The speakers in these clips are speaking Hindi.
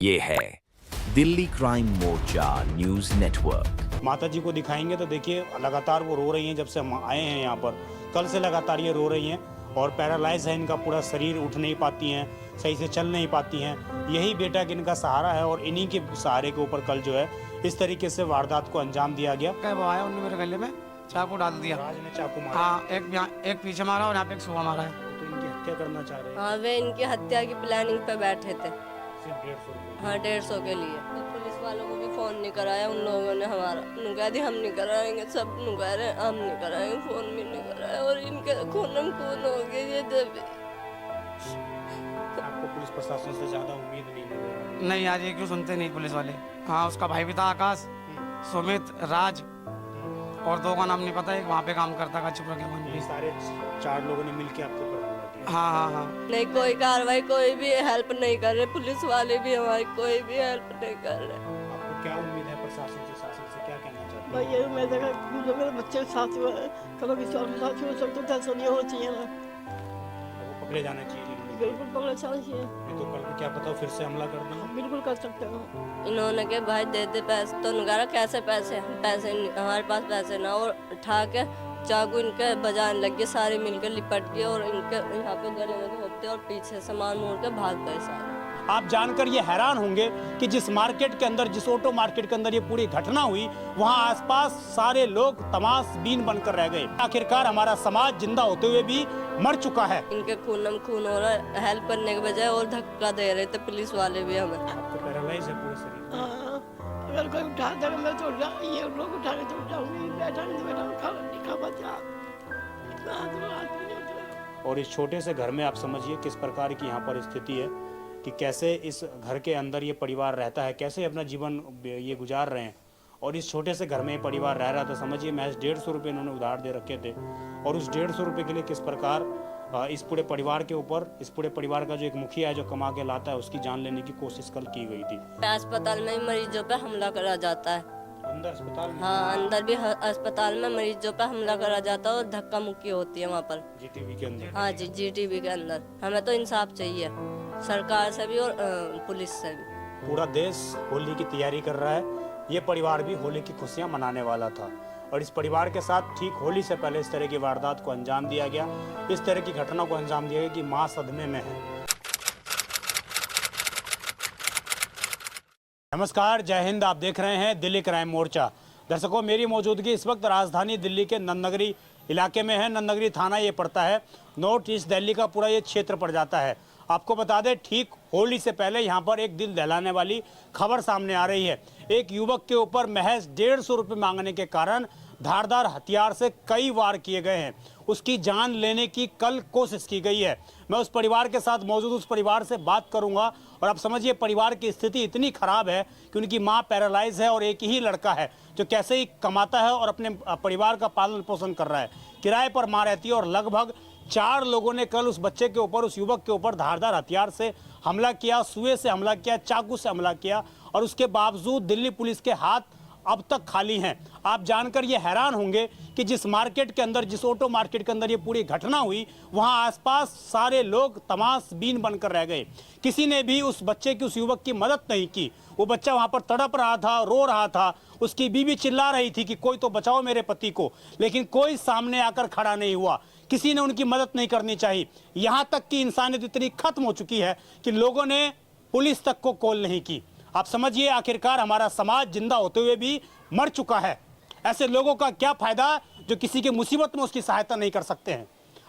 ये है दिल्ली क्राइम मोर्चा न्यूज नेटवर्क। माता जी को दिखाएंगे तो देखिए लगातार वो रो रही हैं। जब से हम आए हैं यहाँ पर कल से लगातार ये रो रही हैं और पैरालाइज है इनका पूरा शरीर, उठ नहीं पाती हैं, सही से चल नहीं पाती हैं। यही बेटा कि इनका सहारा है और इन्हीं के सहारे के ऊपर कल जो है इस तरीके से वारदात को अंजाम दिया गया। वो आया, उन्होंने मेरे गले में चाकू डाल दिया। राज ने चाकू मारा। हाँ, एक पीछे मारा और यहाँ पे एक सुबह मारा है। तो इनकी हत्या करना चाह रहे हैं। हाँ, वे इनकी हत्या की प्लानिंग पे बैठे थे। सिर्फ 150 रुपये। हाँ, 150 के लिए। तो पुलिस वालों को भी फोन नहीं कराया उन लोगों ने हमारा। उन्होंने कहा दी हम नहीं कराएंगे, सब कह रहे हम नहीं कराएंगे, फोन भी नहीं कराया और इनके खून हो गए ये जब। आपको पुलिस प्रशासन से ज्यादा उम्मीद नहीं? नहीं, आज ये क्यों सुनते नहीं पुलिस वाले। हाँ, उसका भाई भी था आकाश, सुमित, राज और दो का नाम नहीं पता, एक वहाँ पे काम करता था चुप रखे। सारे 4 लोगों ने मिलकर आपके ऊपर हमला किया। हाँ हाँ हाँ। नहीं, कोई कार्रवाई, कोई भी हेल्प नहीं कर रहे, पुलिस वाले भी हमारी कोई भी हेल्प नहीं कर रहे। आपको क्या उम्मीद है प्रशासन से, शासन से क्या कहना चाहते हैं? भाई ये मैं देखा जो मेरे बच्चे के साथ हुआ है, कलो किसी और के साथ हो सकता तो ऐसा नहीं होना चाहिए ना। वो पकड़े जाने चाहिए। बिल्कुल पकड़ना चाहिए। तो कल को क्या पता फिर से हमला कर दें। बिल्कुल कर सकते हो। इन्होंने के भाई दे दे पैसे, तो उन्होंने कहा कैसे पैसे, पैसे हमारे पास पैसे ना, और उठा के चाकू इनके बजाने लग गए, सारे मिलकर लिपट के और इनके यहाँ पे गले में घोपते और पीछे से मार मोड़ के भाग गए सारे। आप जानकर ये हैरान होंगे कि जिस मार्केट के अंदर, जिस ऑटो मार्केट के अंदर ये पूरी घटना हुई, वहाँ आसपास सारे लोग तमाशबीन बनकर रह गए। आखिरकार हमारा समाज जिंदा होते हुए भी मर चुका है। इनके खून हो रहा है, हेल्प करने के बजाय और धक्का दे रहे थे पुलिस वाले भी हमें। आपको पैरालाइज है पूरे शरीर। हाँ, अगर कोई उठा देगा मैं तो ये लोग उठाने तो उठाऊंगी, बैठा नहीं तो बैठा खा नहीं खा पाता। इतना आदमी नहीं होता। और इस छोटे से घर में आप समझिए किस प्रकार की यहाँ पर स्थिति है कि कैसे इस घर के अंदर ये परिवार रहता है, कैसे अपना जीवन ये गुजार रहे हैं। और इस छोटे से घर में ये परिवार रह रहा था। समझिए महज 150 रुपये इन्होंने उधार दे रखे थे और उस 150 रुपये के लिए किस प्रकार इस पूरे परिवार के ऊपर, इस पूरे परिवार का जो एक मुखिया है जो कमा के लाता है, उसकी जान लेने की कोशिश कल की गई थी। अस्पताल में मरीजों पे हमला करा जाता है। अंदर अस्पताल में? हाँ, अंदर भी अस्पताल में मरीजों पे हमला करा जाता है और धक्का मुक्की होती है वहाँ पर। जीटीबी के अंदर? हाँ जी, जीटीबी के अंदर। हमें तो इंसाफ चाहिए सरकार से भी और पुलिस से भी। पूरा देश होली की तैयारी कर रहा है। ये परिवार भी होली की खुशियां मनाने वाला था और इस परिवार के साथ ठीक होली से पहले इस तरह की वारदात को अंजाम दिया गया, इस तरह की घटना को अंजाम दिया गया कि मां सदमे में है। नमस्कार, जय हिंद। आप देख रहे हैं दिल्ली क्राइम मोर्चा। दर्शकों, मेरी मौजूदगी इस वक्त राजधानी दिल्ली के नंदनगरी इलाके में है। नंदनगरी थाना ये पड़ता है, नॉर्थ ईस्ट दिल्ली का पूरा ये क्षेत्र पड़ जाता है। आपको बता दें, ठीक होली से पहले यहाँ पर एक दिल दहलाने वाली खबर सामने आ रही है। एक युवक के ऊपर महज 150 रुपये मांगने के कारण धारदार हथियार से कई वार किए गए हैं। उसकी जान लेने की कल कोशिश की गई है। मैं उस परिवार के साथ मौजूद, उस परिवार से बात करूंगा और आप समझिए परिवार की स्थिति इतनी खराब है कि उनकी मां पैरालाइज है और एक ही लड़का है जो कैसे ही कमाता है और अपने परिवार का पालन पोषण कर रहा है। किराए पर मां रहती है और लगभग 4 लोगों ने कल उस बच्चे के ऊपर, उस युवक के ऊपर धारदार हथियार से हमला किया, सुए से हमला किया, चाकू से हमला किया और उसके बावजूद दिल्ली पुलिस के हाथ अब तक खाली हैं। आप जानकर ये हैरान होंगे कि जिस मार्केट के अंदर, जिस ऑटो मार्केट के अंदर ये पूरी घटना हुई, वहां आसपास सारे लोग तमाशबीन बनकर रह गए। किसी ने भी उस बच्चे की, उस युवक की मदद नहीं की। वो बच्चा वहां पर तड़प रहा था, रो रहा था, उसकी बीवी चिल्ला रही थी कि कोई तो बचाओ मेरे पति को, लेकिन कोई सामने आकर खड़ा नहीं हुआ। किसी ने उनकी मदद नहीं करनी चाहिए। यहां तक कि इंसानियत इतनी खत्म हो चुकी है कि लोगों ने पुलिस तक को कॉल नहीं की। आप समझिए आखिरकार हमारा समाज जिंदा होते हुए भी मर चुका है। ऐसे लोगों का क्या फायदा जो किसी की मुसीबत में उसकी सहायता नहीं कर सकते हैं।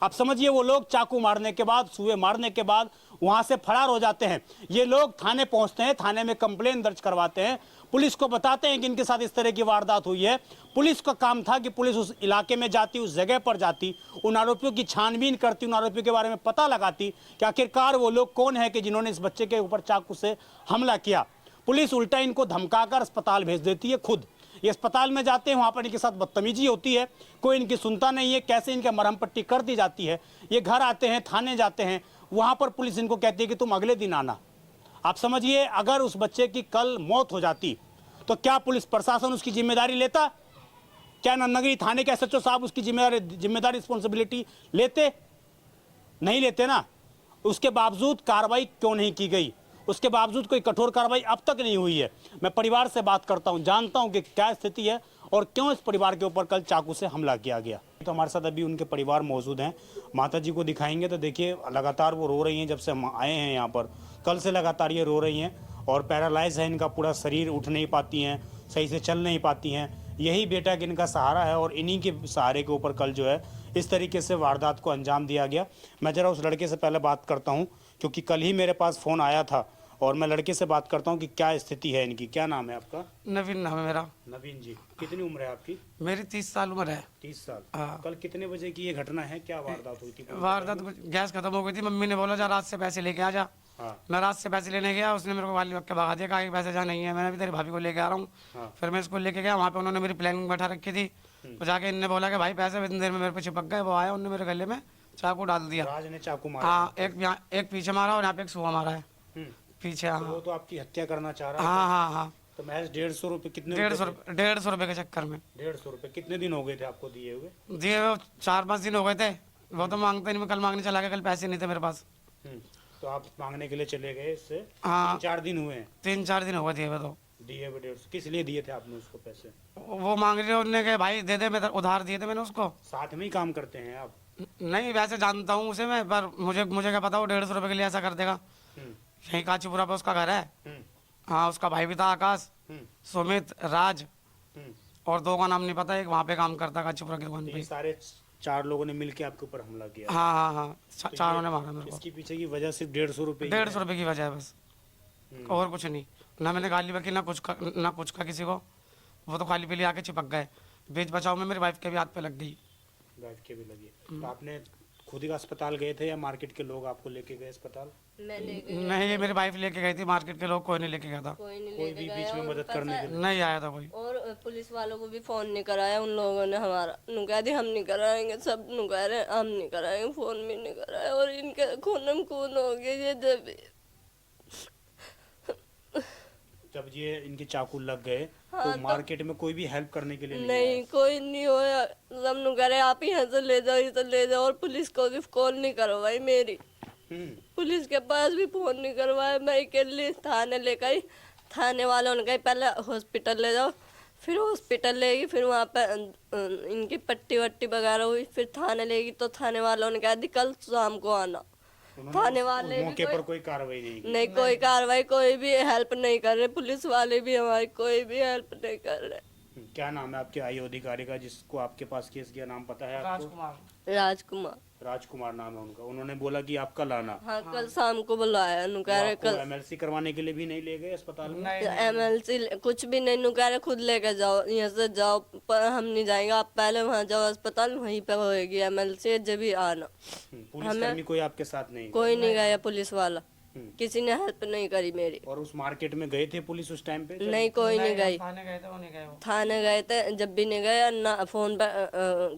आप समझिए वो लोग चाकू मारने के बाद, सुए मारने के बाद वहां से फरार हो जाते हैं। ये लोग थाने पहुंचते हैं, थाने में कंप्लेन दर्ज करवाते हैं, पुलिस को बताते हैं कि इनके साथ इस तरह की वारदात हुई है। पुलिस का काम था कि पुलिस उस इलाके में जाती, उस जगह पर जाती, उन आरोपियों की छानबीन करती, उन आरोपियों के बारे में पता लगाती कि आखिरकार वो लोग कौन है कि जिन्होंने इस बच्चे के ऊपर चाकू से हमला किया। पुलिस उल्टा इनको धमकाकर अस्पताल भेज देती है खुद। ये अस्पताल में जाते हैं, वहाँ पर इनके साथ बदतमीजी होती है, कोई इनकी सुनता नहीं है, कैसे इनके मरहम पट्टी कर दी जाती है। ये घर आते हैं, थाने जाते हैं, वहाँ पर पुलिस इनको कहती है कि तुम अगले दिन आना। आप समझिए अगर उस बच्चे की कल मौत हो जाती तो क्या पुलिस प्रशासन उसकी जिम्मेदारी लेता? क्या नंदनगरी थाने के एसएचओ साहब उसकी जिम्मेदारी रिस्पॉन्सिबिलिटी लेते? नहीं लेते ना। उसके बावजूद कार्रवाई क्यों नहीं की गई? उसके बावजूद कोई कठोर कार्रवाई अब तक नहीं हुई है। मैं परिवार से बात करता हूं, जानता हूं कि क्या स्थिति है और क्यों इस परिवार के ऊपर कल चाकू से हमला किया गया। तो हमारे साथ अभी उनके परिवार मौजूद हैं, माता जी को दिखाएंगे। तो देखिए लगातार वो रो रही हैं, जब से हम आए हैं यहाँ पर कल से लगातार ये रो रही हैं और पैरालाइज है इनका पूरा शरीर, उठ नहीं पाती हैं, सही से चल नहीं पाती हैं। यही बेटा कि इनका सहारा है और इन्हीं के सहारे के ऊपर कल जो है इस तरीके से वारदात को अंजाम दिया गया। मैं ज़रा उस लड़के से पहले बात करता हूं, क्योंकि कल ही मेरे पास फ़ोन आया था और मैं लड़के से बात करता हूं कि क्या स्थिति है इनकी। क्या नाम है आपका? नवीन नाम है मेरा। नवीन जी, कितनी उम्र है आपकी? मेरी 30 साल उम्र है। 30 साल। हाँ। कल कितने बजे की ये घटना है? क्या वारदात हुई थी? वारदात गैस खत्म हो गई थी, मम्मी ने बोला जा रात से पैसे लेके आ जा। हाँ। मैं रात से पैसे लेने गया, उसने मेरे को गाली बक के भगा दिया, कहा कि पैसे जहाँ नहीं है, मैंने भी तेरी भाभी को लेके आ रहा हूँ। हाँ। फिर मैं इसको लेके गया, वहाँ पे उन्होंने मेरी प्लानिंग बैठा रखी थी। तो जाके इनने बोला कि भाई पैसे इतनी देर में मेरे पे चिपक गए। वो आया, उन्होंने मेरे गले में चाकू डाल दिया। राज ने चाकू मारा? हाँ, एक पीछे मारा और यहाँ पे एक सुहा मारा है पीछे। हाँ, वो तो आपकी हत्या करना चाह रहा है। हाँ हाँ हाँ। तो महज 150 रुपये? कितने? 150 रुपये के चक्कर में। 150 रुपये। कितने दिन हो गए थे आपको दिए हुए? दिए हुए 4-5 दिन हो गए थे। वो तो मांगते नहीं, मैं कल मांगने चला गया, कल पैसे नहीं थे मेरे पास। तो आप मांगने के लिए चले गए, इससे हाँ। 3-4 दिन हुए हैं? 3-4 दिन हो गए दिए हुए। तो दिए हुए 150। किस लिए दिए थे आपने उसको पैसे? वो मांग रहे, उन्होंने कहा भाई दे दे, मैं उधार दिए थे मैंने उसको। साथ में ही काम करते हैं आप? नहीं, वैसे जानता हूँ उसे मैं, पर मुझे क्या पता वो 150 रुपये के लिए ऐसा कर देगा। यहीं काचीपुरा पे उसका घर है। हाँ, उसका भाई भी था आकाश, सुमित, राज, और 2 का नाम नहीं पता। एक वहाँ पे काम करता काचीपुरा की दुकान ये पे। सारे 4 लोगों ने मिलके आपके ऊपर हमला किया? हाँ हाँ हाँ, चारों ने मारा मेरे को। इसके पीछे की वजह सिर्फ 150 रुपये? 150 रुपये की वजह है बस, और कुछ नहीं। ना मैंने गाली बकी, ना कुछ का किसी को। वो तो खाली पीली आके चिपक गए। बीच बचाव में मेरी वाइफ के भी हाथ पे लग गई। वाइफ के भी लगी? तो आपने खुद ही अस्पताल गए थे या मार्केट के लोग आपको लेके गए अस्पताल? मैं लेके नहीं, ये मेरी वाइफ लेके गई थी, मार्केट के लोग कोई नहीं लेके गया था। कोई नहीं कोई लेके भी गया बीच में और मदद करने के लिए? नहीं आया था कोई। और पुलिस वालों को भी फोन नहीं कराया उन लोगों ने हमारा। नु कह दी हम नहीं कराएंगे, सब नु कह रहे हम नहीं कराएंगे, फोन भी नहीं कराया। और इनके खून खून हो गया ये जब ये इनके चाकू लग गए हाँ, तो मार्केट में कोई भी हेल्प करने के लिए नहीं नहीं, कोई नहीं होया। सब नु कह रहे आप यहाँ से ले जाओ, इधर ले जाओ। और पुलिस को भी कॉल नहीं करवाई मेरी, आया? पुलिस के पास भी फोन नहीं करवाया। मैं अकेले थाने ले गई, थाने वालों ने कहा पहले हॉस्पिटल ले जाओ। फिर हॉस्पिटल ले गई, फिर वहाँ पे इनकी पट्टी वट्टी वगैरह हुई। फिर थाने ले गई तो थाने वालों ने कहा दी कल शाम को आना। थाने वाले भी मौके पर कोई कार्रवाई नहीं की? नहीं, कोई कार्रवाई, कोई भी हेल्प नहीं कर रहे। पुलिस वाले भी हमारी कोई भी हेल्प नहीं कर रहे। क्या नाम है आपके आयु अधिकारी का जिसको आपके पास केस किया? नाम पता है आपको? राजकुमार। राजकुमार। राजकुमार नाम है उनका। उन्होंने बोला कि आप कल आना। हाँ, कल शाम को बुलाया। नु कह रहे कल MLC करवाने के लिए भी नहीं ले गए अस्पताल में? MLC कुछ भी नहीं। नु कह रहे खुद लेकर जाओ, यहाँ से जाओ, पर हम नहीं जाएंगे, आप पहले वहाँ जाओ अस्पताल, वहीं पे होएगी MLC, जब भी आना। पुलिस कर्मी कोई आपके साथ नहीं? कोई नहीं गया पुलिस वाला, किसी ने हेल्प नहीं करी मेरी। और उस मार्केट में गए थे पुलिस उस टाइम पे? नहीं, कोई नहीं गई। थाने गए थे, वो नहीं गए वो। थाने गए थे, जब भी नहीं गए। ना फोन पे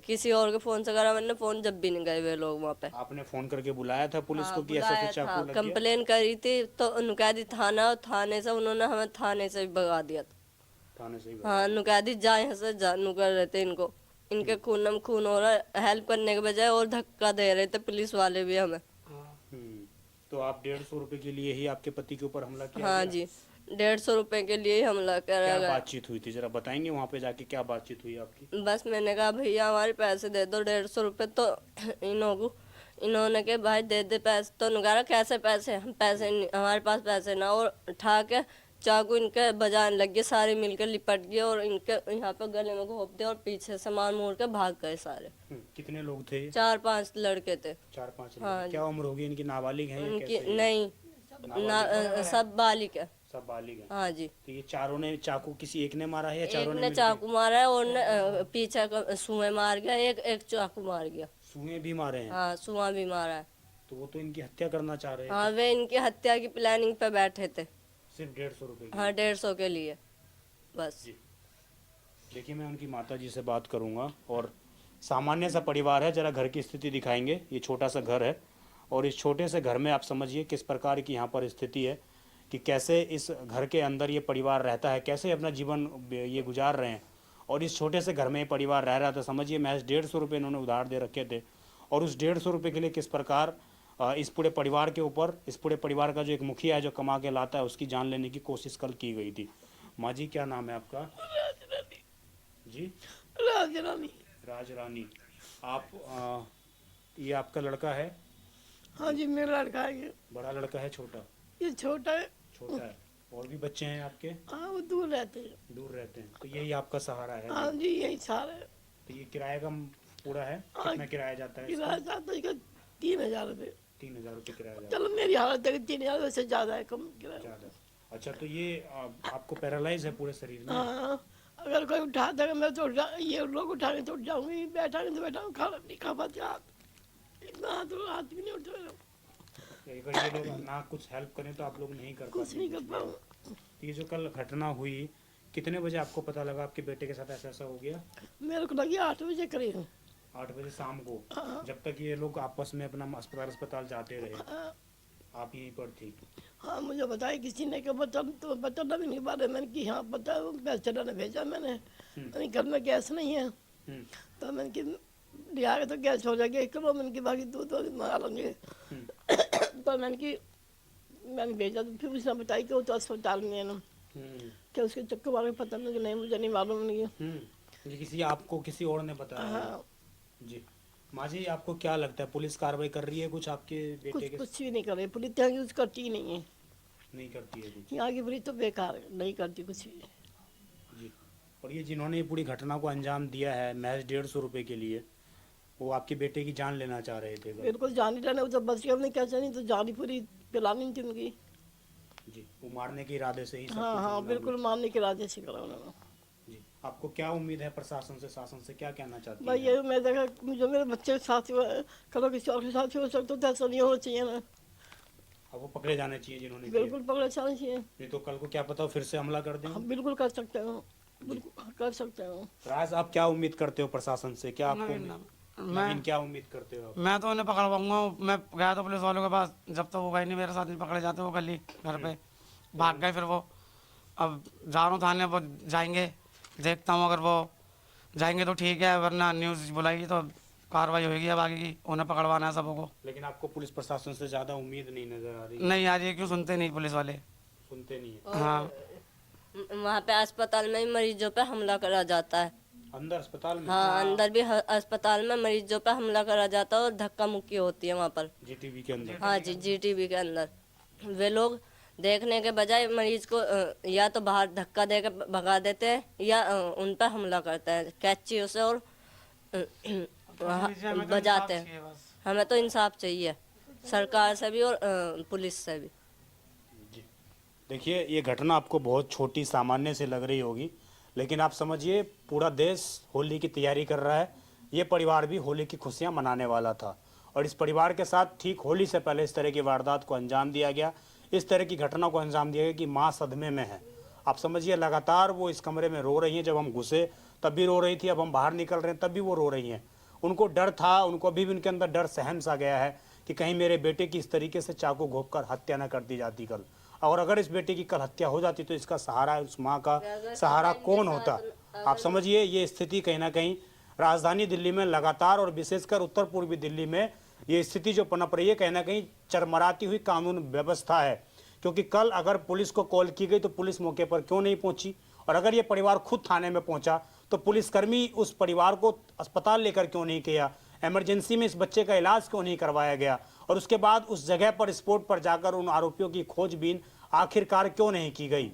किसी और के फोन से करा मैंने फोन, जब भी नहीं गए वे लोग वहाँ पे। आपने फोन करके बुलाया था पुलिस को कि ऐसे बुलाया ऐसे था, चाकू लग गया? कंप्लेन करी थी तो उनका दी थाना, और थाने से उन्होंने हमें थाने से भी भगा दिया था। थाने से ही? हाँ, नुका दी जा यहाँ से जा, नु कर रहे थे इनको। इनके खून में खून हो रहा है, हेल्प करने के बजाय और धक्का दे रहे थे पुलिस वाले भी हमें। तो आप 150 रुपए के लिए ही आपके पति के ऊपर हमला किया? हाँ जी, 150 रुपए के लिए ही हमला करा क्या गया। बातचीत हुई थी जरा बताएंगे? वहाँ पे जाके क्या बातचीत हुई आपकी? बस मैंने कहा भैया हमारे पैसे दे दो 150 रुपए। तो इन्होंने कहा भाई दे दे पैसे। तो नुकारा कैसे पैसे, हम पैसे नहीं, हमारे पास पैसे ना। और उठा के चाकू इनके बजाने लग गए, सारे मिलकर लिपट गए और इनके यहाँ पे गले में घोंप दिया और पीछे से मार मोड़ के भाग गए सारे। कितने लोग थे? 4-5 लड़के थे। 4-5? हाँ। क्या उम्र होगी इनकी? नाबालिग है या इनकी कैसे? नहीं, सब बालिक है। सब बालिग हैं? हाँ जी। तो ये चारों ने चाकू किसी एक ने मारा है या एक चारों ने ने मिलके? चाकू मारा है और पीछे सुए मार गया, एक चाकू मार गया। सुए भी मारे हैं? हाँ, सुआ भी मारा है। तो वो तो इनकी हत्या करना चाह रहे हैं? हाँ, वे इनकी हत्या की प्लानिंग पे बैठे थे। सिर्फ 150 रुपए की? हाँ, 150 के लिए बस। देखिए मैं उनकी माता जी से बात करूंगा। और सामान्य सा परिवार है, जरा घर की स्थिति दिखाएंगे। ये छोटा सा घर है और इस छोटे से घर में आप समझिए किस प्रकार की यहाँ पर स्थिति है, कि कैसे इस घर के अंदर ये परिवार रहता है, कैसे अपना जीवन ये गुजार रहे हैं। और इस छोटे से घर में ये परिवार रह रहा था। समझिए महज 150 रुपये इन्होंने उधार दे रखे थे और उस 150 रुपये के लिए किस प्रकार इस पूरे परिवार के ऊपर, इस पूरे परिवार का जो एक मुखिया है जो कमा के लाता है, उसकी जान लेने की कोशिश कल की गई थी। माँ जी, क्या नाम है आपका? राजरानी जी, राजरानी। राज रानी। आप ये आपका लड़का है? हाँ जी, मेरा लड़का है ये। बड़ा लड़का है, छोटा? ये छोटा है। छोटा है। और भी बच्चे हैं आपके? हाँ, वो दूर रहते हैं। दूर रहते हैं, तो यही आपका सहारा है? हाँ जी, यही सारा है। तो ये किराए का पूरा है? कितना किराया जाता है इसका? किराया जाता है इसका 3,000 रुपये। 3,000 रुपये किराया जाता चलो मेरी हालत है 3,000 से ज़्यादा है, कम किराया। है? ज़्यादा। अच्छा, तो ये आपको पैरालाइज है पूरे शरीर में? हाँ, अगर कोई उठा देगा मैं तो ये लोग उठाने तो उठ जाऊंगी, बैठाने तो बैठा खाना नहीं खा पाते, हाथ इतना तो हाथ भी नहीं उठा, अगर ये लोग ना कुछ हेल्प करें तो आप लोग नहीं कर कुछ पाते? नहीं कर पाऊँ। ये जो कल घटना हुई, कितने बजे आपको पता लगा आपके बेटे के साथ ऐसा ऐसा हो गया? मेरे को लगी 8 बजे करीब। 8 बजे शाम को? हाँ। जब तक ये लोग आपस में अपना अस्पताल जाते रहे, हाँ, आप यहीं पर थी? हाँ, मुझे बताया किसी ने कि बताना भी नहीं पा रहे। मैंने कि हाँ पता है, पैसे ने भेजा मैंने घर में गैस नहीं है, तो मैंने कि लिया के तो गैस हो जाएगी 1 किलो, मैंने कि बाकी दूध मंगा लेंगे। तो मैंने भेजा, तो फिर उसने बताया कि वो तो अस्पताल में है ना, क्या उसके चक्कर वाले पता नहीं, नहीं मुझे नहीं मालूम नहीं है। ये किसी आपको किसी और ने बताया? हाँ, जी। माँ जी, आपको क्या लगता है पुलिस कार्रवाई कर रही है कुछ आपके बेटे के? कुछ भी नहीं कर रही पुलिस, यहाँ की कुछ करती ही नहीं है। नहीं करती है कुछ? यहाँ की पुलिस तो बेकार है, नहीं करती कुछ भी। जी। और ये जिन्होंने ये पूरी घटना को अंजाम दिया है महज 150 रुपए के लिए, वो आपके बेटे की जान लेना चाह रहे थे? बिल्कुल जान ही रहने, वो तो बच गया, हमने क्या नहीं तो जान ही पूरी पिलानी थी उनकी। जी, वो मारने के इरादे से ही सब हाँ कुछ हाँ, हुआ। बिल्कुल मारने के इरादे से करा उन्होंने। जी। आपको क्या उम्मीद है प्रशासन से, शासन से क्या कहना चाहती भाई है? ये मैं देखा जो मेरे बच्चे के साथ हुआ है, कलो किसी और के साथ हो सकता तो ऐसा नहीं होना चाहिए ना। अब वो पकड़े जाने चाहिए जिन्होंने किया। बिल्कुल पकड़े जाना चाहिए। नहीं तो कल को क्या पता फिर से हमला कर दें। हम बिल्कुल कर सकते हो, बिल्कुल कर सकते हो। राज, आप क्या उम्मीद करते हो प्रशासन से? क्या आपको मैं क्या उम्मीद करते हो आप? मैं तो उन्हें पकड़वाऊंगा। मैं गया तो पुलिस वालों के पास, जब तक वो गए नहीं मेरे साथ नहीं पकड़े जाते, वो कल ही घर पे भाग गए। फिर वो अब जा रहा हूँ थाने, वो जाएंगे, देखता हूँ अगर वो जाएंगे तो ठीक है, वरना न्यूज़ बुलाएगी तो कार्रवाई होगी अब आगे की। उन्हें पकड़वाना है सबों को। लेकिन आपको पुलिस प्रशासन से ज्यादा उम्मीद नहीं नजर आ रही? नहीं यार, ये क्यों सुनते नहीं पुलिस वाले? सुनते नहीं है? हाँ, वहाँ पे अस्पताल में ही मरीजों पे हमला करा जाता है। अंदर अस्पताल में? हाँ, अंदर भी अस्पताल में मरीजों पे हमला करा जाता है और धक्का मुक्की होती है वहाँ पर। जीटीबी के अंदर? हाँ जी, जीटीबी के अंदर वे लोग देखने के बजाय मरीज को या तो बाहर धक्का दे के भगा देते हैं या उन पर हमला करते हैं कैंचियों से और बजाते हैं। हमें तो इंसाफ चाहिए सरकार से भी और पुलिस से भी। देखिए, ये घटना आपको बहुत छोटी सामान्य से लग रही होगी, लेकिन आप समझिए पूरा देश होली की तैयारी कर रहा है। ये परिवार भी होली की खुशियां मनाने वाला था और इस परिवार के साथ ठीक होली से पहले इस तरह की वारदात को अंजाम दिया गया, इस तरह की घटना को अंजाम दिया गया कि माँ सदमे में है। आप समझिए लगातार वो इस कमरे में रो रही हैं। जब हम घुसे तब भी रो रही थी, अब हम बाहर निकल रहे हैं तब भी वो रो रही हैं। उनको डर था, उनको अभी भी उनके अंदर डर सहम सा गया है कि कहीं मेरे बेटे की इस तरीके से चाकू घोंप कर हत्या न कर दी जाती कल, और अगर इस बेटे की कल हत्या हो जाती तो इसका सहारा, उस माँ का सहारा कौन होता? आप समझिए ये स्थिति कहीं ना कहीं राजधानी दिल्ली में लगातार और विशेषकर उत्तर पूर्वी दिल्ली में ये स्थिति जो पनप रही है, कहीं ना कहीं चरमराती हुई कानून व्यवस्था है। क्योंकि कल अगर पुलिस को कॉल की गई तो पुलिस मौके पर क्यों नहीं पहुंची, और अगर ये परिवार खुद थाने में पहुंचा तो पुलिसकर्मी उस परिवार को अस्पताल लेकर क्यों नहीं गया, इमरजेंसी में इस बच्चे का इलाज क्यों नहीं करवाया गया, और उसके बाद उस जगह पर स्पॉट पर जाकर उन आरोपियों की खोजबीन आखिरकार क्यों नहीं की गई।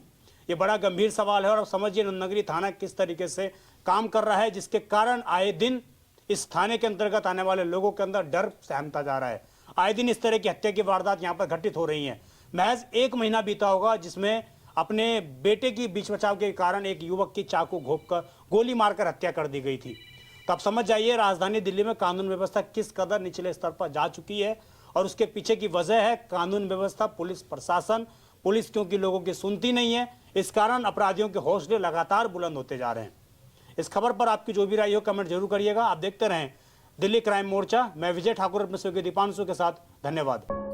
ये बड़ा गंभीर सवाल है। और अब समझिए नंदनगरी थाना किस तरीके से काम कर रहा है, जिसके कारण आए दिन इस थाने के अंतर्गत आने वाले लोगों के अंदर डर सहमता जा रहा है। आए दिन इस तरह की हत्या की वारदात यहाँ पर घटित हो रही हैं। महज 1 महीना बीता होगा जिसमें अपने बेटे की बीच बचाव के कारण एक युवक की चाकू घोंपकर गोली मारकर हत्या कर दी गई थी। तो आप समझ जाइए राजधानी दिल्ली में कानून व्यवस्था किस कदर निचले स्तर पर जा चुकी है, और उसके पीछे की वजह है कानून व्यवस्था, पुलिस प्रशासन। पुलिस क्योंकि लोगों की सुनती नहीं है, इस कारण अपराधियों के हौसले लगातार बुलंद होते जा रहे हैं। इस खबर पर आपकी जो भी राय हो कमेंट जरूर करिएगा। आप देखते रहें दिल्ली क्राइम मोर्चा। मैं विजय ठाकुर अपने सहयोगी दीपांशु के साथ, धन्यवाद।